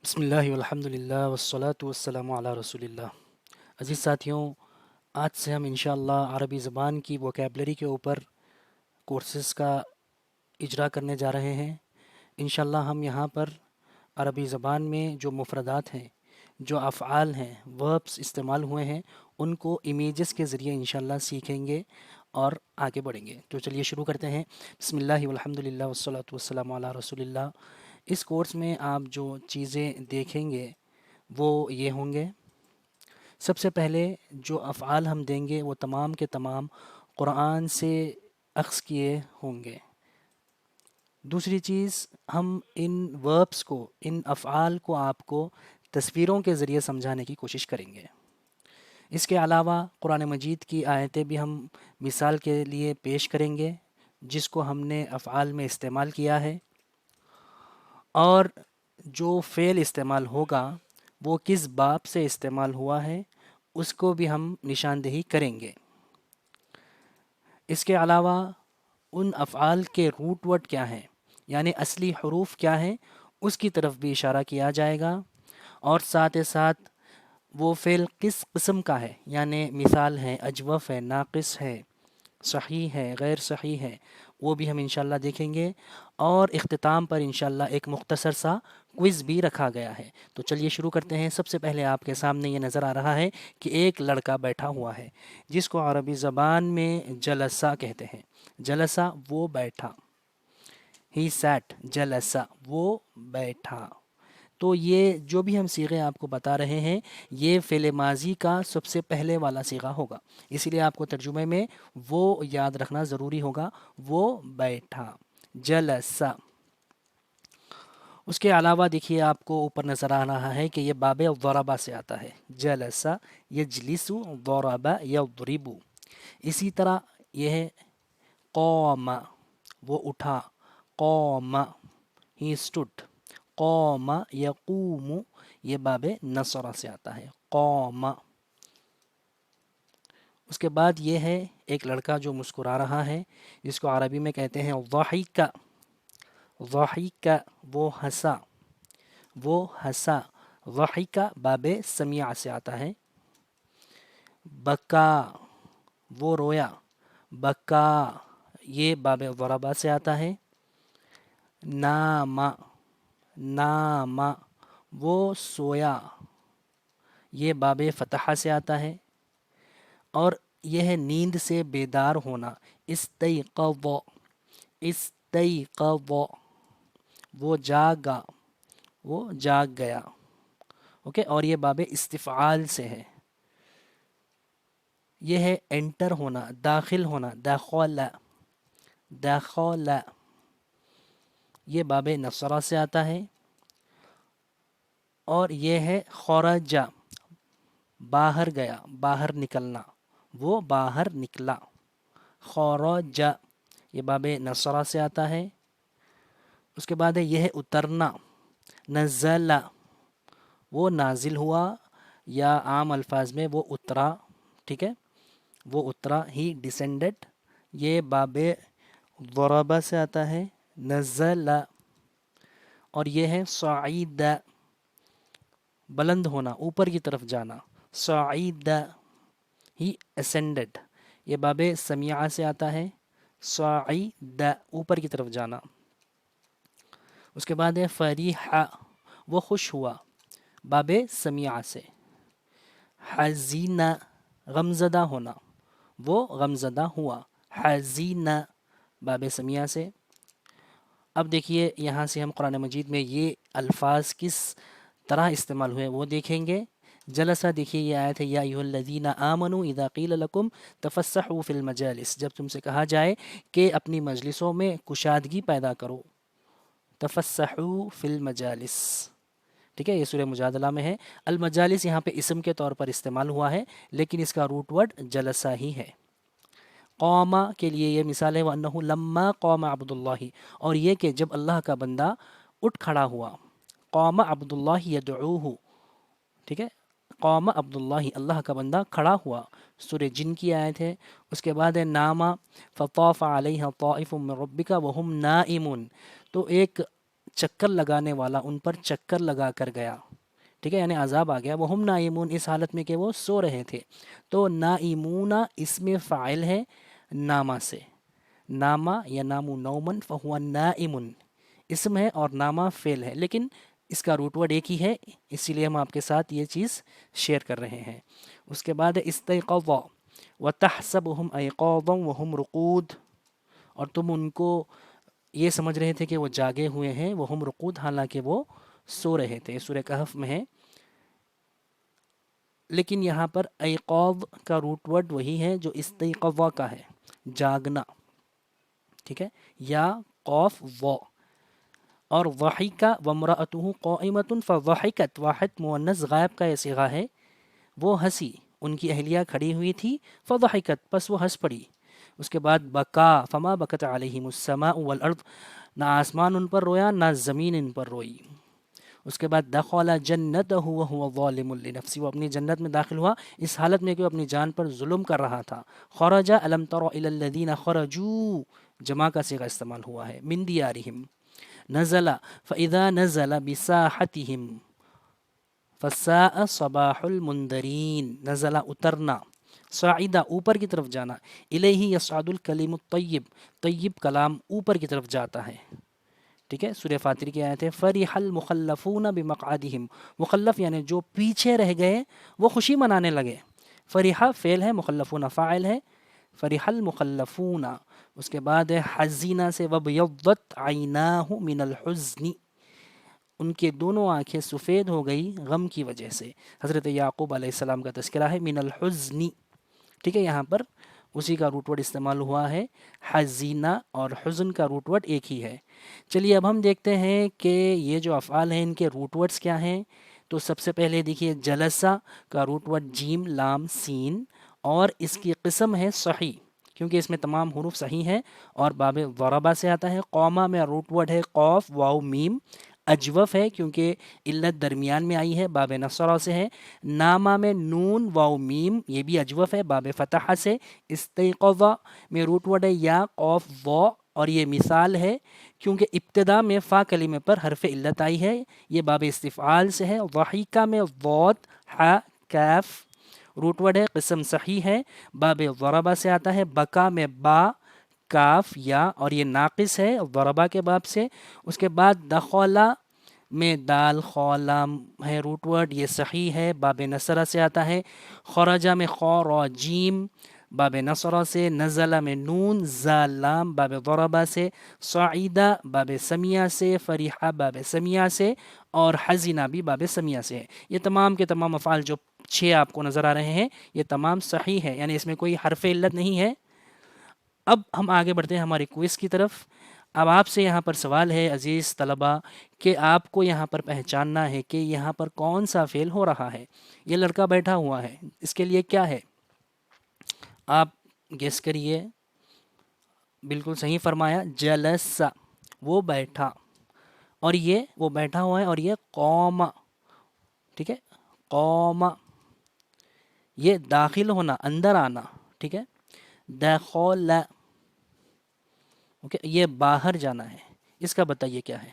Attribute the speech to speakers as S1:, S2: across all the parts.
S1: بسم اللہ والحمد للہ والصلاة والسلام علی رسول اللہ۔ عزیز ساتھیوں، آج سے ہم انشاءاللہ عربی زبان کی ووکیبلری کے اوپر کورسز کا اجرا کرنے جا رہے ہیں۔ انشاءاللہ ہم یہاں پر عربی زبان میں جو مفردات ہیں، جو افعال ہیں، وربس استعمال ہوئے ہیں، ان کو امیجز کے ذریعے انشاءاللہ سیکھیں گے اور آگے بڑھیں گے۔ تو چلیے شروع کرتے ہیں۔ بسم اللہ والحمد للہ والصلاة والسلام علی رسول اللہ۔ اس کورس میں آپ جو چیزیں دیکھیں گے وہ یہ ہوں گے۔ سب سے پہلے جو افعال ہم دیں گے وہ تمام کے تمام قرآن سے اخذ کیے ہوں گے۔ دوسری چیز، ہم ان وربس کو، ان افعال کو آپ کو تصویروں کے ذریعے سمجھانے کی کوشش کریں گے۔ اس کے علاوہ قرآن مجید کی آیتیں بھی ہم مثال کے لیے پیش کریں گے جس کو ہم نے افعال میں استعمال کیا ہے، اور جو فعل استعمال ہوگا وہ کس باب سے استعمال ہوا ہے اس کو بھی ہم نشاندہی کریں گے۔ اس کے علاوہ ان افعال کے روٹ ورڈ کیا ہیں، یعنی اصلی حروف کیا ہیں، اس کی طرف بھی اشارہ کیا جائے گا، اور ساتھ ساتھ وہ فعل کس قسم کا ہے، یعنی مثال ہے، اجوف ہے، ناقص ہے، صحیح ہے، غیر صحیح ہے، وہ بھی ہم انشاءاللہ دیکھیں گے۔ اور اختتام پر انشاءاللہ ایک مختصر سا کوئز بھی رکھا گیا ہے۔ تو چلیے شروع کرتے ہیں۔ سب سے پہلے آپ کے سامنے یہ نظر آ رہا ہے کہ ایک لڑکا بیٹھا ہوا ہے جس کو عربی زبان میں جلسہ کہتے ہیں۔ جلسہ وہ بیٹھا، ہی سیٹ، جلسہ وہ بیٹھا۔ تو یہ جو بھی ہم صیغے آپ کو بتا رہے ہیں یہ فعل ماضی کا سب سے پہلے والا صیغہ ہوگا، اسی لیے آپ کو ترجمے میں وہ یاد رکھنا ضروری ہوگا، وہ بیٹھا، جلسہ۔ اس کے علاوہ دیکھیے آپ کو اوپر نظر آ رہا ہے کہ یہ باب ضربہ سے آتا ہے، جلسہ یجلس، ضرب یضرب۔ اسی طرح یہ ہے قوم، وہ اٹھا، قوم ہی اسٹوڈ، قوم یقوم، یہ باب نصرہ سے آتا ہے، قوم۔ اس کے بعد یہ ہے ایک لڑکا جو مسکرا رہا ہے جس کو عربی میں کہتے ہیں ضحک، ضحک وہ ہنسا، وہ ہنسا، ضحک باب سمیع سے آتا ہے۔ بکا وہ رویا، بکا یہ باب ضربہ سے آتا ہے۔ نام، نام وہ سویا، یہ باب فتحہ سے آتا ہے۔ اور یہ ہے نیند سے بیدار ہونا، استیقظ، استیقظ وہ جاگا، وہ جاگ گیا، اوکے۔ اور یہ باب استفعال سے ہے۔ یہ ہے انٹر ہونا، داخل ہونا، دخل، دخل یہ باب نصرہ سے آتا ہے۔ اور یہ ہے خرج، باہر گیا، باہر نکلنا، وہ باہر نکلا، خرج یہ باب نصرہ سے آتا ہے۔ اس کے بعد ہے یہ ہے اترنا، نزل وہ نازل ہوا، یا عام الفاظ میں وہ اترا، ٹھیک ہے، وہ اترا، ہی ڈسینڈڈ، یہ باب ضربہ سے آتا ہے، نزل۔ اور یہ ہے صعید، بلند ہونا، اوپر کی طرف جانا، صعید ہی اسینڈڈ، یہ باب سمیعہ سے آتا ہے، صعید اوپر کی طرف جانا۔ اس کے بعد ہے فریح، وہ خوش ہوا، باب سمیعہ سے۔ حزین غمزدہ ہونا، وہ غمزدہ ہوا، حزین باب سمیعہ سے۔ اب دیکھیے یہاں سے ہم قرآن مجید میں یہ الفاظ کس طرح استعمال ہوئے وہ دیکھیں گے۔ جلسہ دیکھیے یہ آیت ہے، یا ایھا الذین آمنوا اذا قیل لکم تفسحوا فی المجالس، جب تم سے کہا جائے کہ اپنی مجلسوں میں کشادگی پیدا کرو، تفسحوا فی المجالس، ٹھیک ہے، یہ سورہ مجادلہ میں ہے۔ المجالس یہاں پہ اسم کے طور پر استعمال ہوا ہے لیکن اس کا روٹ ورڈ جلسہ ہی ہے۔ قوم کے لیے یہ مثال ہے، وَأَنَّهُ لَمَّا قَامَ عَبْدُ اللَّهِ، اور یہ کہ جب اللہ کا بندہ اٹھ کھڑا ہوا، قام عبد اللہ یدعوہ، ٹھیک ہے، قام عبد اللہ، اللہ کا بندہ کھڑا ہوا، سورہ جن کی آیت ہے۔ اس کے بعد ہے ناما فطاف علیہ طائف من ربک وہم نائمون، تو ایک چکر لگانے والا ان پر چکر لگا کر گیا. ٹھیک ہے، یعنی عذاب آ گیا. وہم نائمون، اس حالت میں کہ وہ سو رہے تھے. تو نائمون اس میں فاعل ہے نامہ سے. نامہ یا نامو نومن فہو نائمن اسم ہے اور نامہ فعل ہے، لیکن اس کا روٹ ورڈ ایک ہی ہے، اسی لیے ہم آپ کے ساتھ یہ چیز شیئر کر رہے ہیں. اس کے بعد استيقظ وتحسبهم ايقاظا وهم رقود، اور تم ان کو یہ سمجھ رہے تھے کہ وہ جاگے ہوئے ہیں، وهم رقود حالانکہ وہ سو رہے تھے. سورہ کہف میں ہے. لیکن یہاں پر ایقاظ کا روٹ ورڈ وہی ہے جو استيقظ کا ہے، جاگنا. ٹھیک ہے، یا قوف و. اور ضحک وامرأته قائمة فضحکت، واحد مؤنث غائب کا یہ صیغہ ہے. وہ ہنسی، ان کی اہلیہ کھڑی ہوئی تھی. فضحکت، پس وہ ہنس پڑی. اس کے بعد بکا فما بکت علیہم السماء والارض، نہ آسمان ان پر رویا نہ زمین ان پر روئی. اس کے بعد دخل جنتہ وهو ظالم لنفسه، وہ اپنی جنت میں داخل ہوا اس حالت میں کہ وہ اپنی جان پر ظلم کر رہا تھا. خرج الم تر الى الذين خرجوا، جمع کا صیغہ استعمال ہوا ہے. من دیارہم. نزل فاذا نزل بساحتهم فساء صباح المنذرین. نزلہ اترنا، صاعدہ اوپر کی طرف جانا. الیہ یصعد الکلم الطیب، طیب کلام اوپر کی طرف جاتا ہے. ٹھیک ہے، سورہ فاتر کی آیت ہے. فرح المخلفون بمقعدہم، مخلف یعنی جو پیچھے رہ گئے وہ خوشی منانے لگے. فرحہ فعل ہے، مخلفون فاعل ہے. فرح المخلفون. اس کے بعد ہے حزینہ سے وبیضت عیناہ من الحزن، ان کے دونوں آنکھیں سفید ہو گئی غم کی وجہ سے. حضرت یعقوب علیہ السلام کا تذکرہ ہے من الحزن. ٹھیک ہے، یہاں پر اسی کا روٹ ورڈ استعمال ہوا ہے. حزینہ اور حزن کا روٹ ورڈ ایک ہی ہے. چلیے اب ہم دیکھتے ہیں کہ یہ جو افعال ہیں ان کے روٹ ورڈز کیا ہیں. تو سب سے پہلے دیکھیے جلسہ کا روٹ ورڈ جیم لام سین، اور اس کی قسم ہے صحیح کیونکہ اس میں تمام حروف صحیح ہیں اور باب ضربہ سے آتا ہے. قومہ میں روٹ ورڈ ہے قوف واو میم. اجوف ہے کیونکہ علت درمیان میں آئی ہے، باب نصرہ سے ہے. نامہ میں نون واو میم، یہ بھی اجوف ہے باب فتحہ سے. استيقظ میں روٹ ورڈ ہے یا قوف و، اور یہ مثال ہے کیونکہ ابتدا میں فا کلمے پر حرف علت آئی ہے، یہ باب استفعال سے ہے. ضحیکہ میں ضاد ح کاف روٹ ورڈ ہے، قسم صحیح ہے، باب ضربہ سے آتا ہے. بکا میں با کاف یا، اور یہ ناقص ہے ضربہ کے باب سے. اس کے بعد دخلا میں دال خولام ہے روٹ ورڈ، یہ صحیح ہے، باب نصرہ سے آتا ہے. خرجہ میں خور و جیم باب نصرہ سے. نزلہ میں نون زالام باب ضربہ سے. صعیدہ باب سمیہ سے. فریحہ باب سمیہ سے، اور حزینہ بھی باب سمیہ سے ہے. یہ تمام کے تمام افعال جو 6 آپ کو نظر آ رہے ہیں یہ تمام صحیح ہے، یعنی اس میں کوئی حرف علت نہیں ہے. اب ہم آگے بڑھتے ہیں ہماری کوئز کی طرف. اب آپ سے یہاں پر سوال ہے عزیز طلبہ کہ آپ کو یہاں پر پہچاننا ہے کہ یہاں پر کون سا فعل ہو رہا ہے. یہ لڑکا بیٹھا ہوا ہے، اس کے لیے کیا ہے؟ آپ گیس کریے. بالکل صحیح فرمایا، جلسہ، وہ بیٹھا. اور یہ وہ بیٹھا ہوا ہے، اور یہ قوم. ٹھیک ہے، قوم یہ داخل ہونا، اندر آنا. ٹھیک ہے، دخل. اوکے، یہ باہر جانا ہے. اس کا بتائیے کیا ہے؟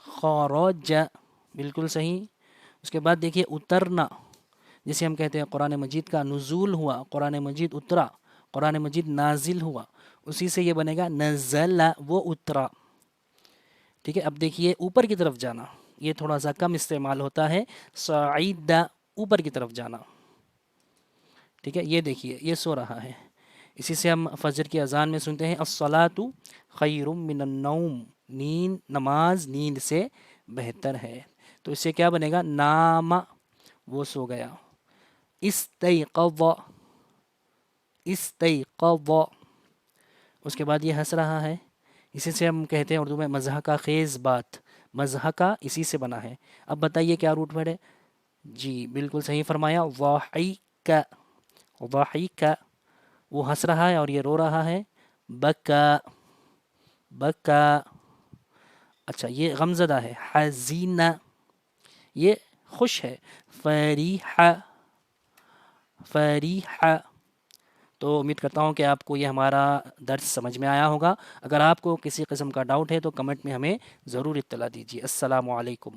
S1: خرج، بالکل صحیح. اس کے بعد دیکھیے اترنا، جسے ہم کہتے ہیں قرآن مجید کا نزول ہوا، قرآن مجید اترا، قرآن مجید نازل ہوا، اسی سے یہ بنے گا نزل، وہ اترا. ٹھیک ہے، اب دیکھیے اوپر کی طرف جانا، یہ تھوڑا سا کم استعمال ہوتا ہے. صعید، اوپر کی طرف جانا. ٹھیک ہے، یہ دیکھیے یہ سو رہا ہے. اسی سے ہم فجر کی اذان میں سنتے ہیں الصلاۃ خیر من النوم، نیند، نماز نیند سے بہتر ہے. تو اس سے کیا بنے گا؟ نام، وہ سو گیا. استیقظ، استیقظ. اس کے بعد یہ ہنس رہا ہے، اسی سے ہم کہتے ہیں اردو میں مضحکہ خیز بات. مضحکہ اسی سے بنا ہے. اب بتائیے کیا روٹ ورڈ ہے؟ جی بالکل صحیح فرمایا، ضحک. ضحک، وہ ہنس رہا ہے اور یہ رو رہا ہے. بکا، بکا. اچھا یہ غمزدہ ہے. حزینہ، یہ خوش ہے. فریح، فریح. تو امید کرتا ہوں کہ آپ کو یہ ہمارا درس سمجھ میں آیا ہوگا. اگر آپ کو کسی قسم کا ڈاؤٹ ہے تو کمنٹ میں ہمیں ضرور اطلاع دیجیے. السلام علیکم.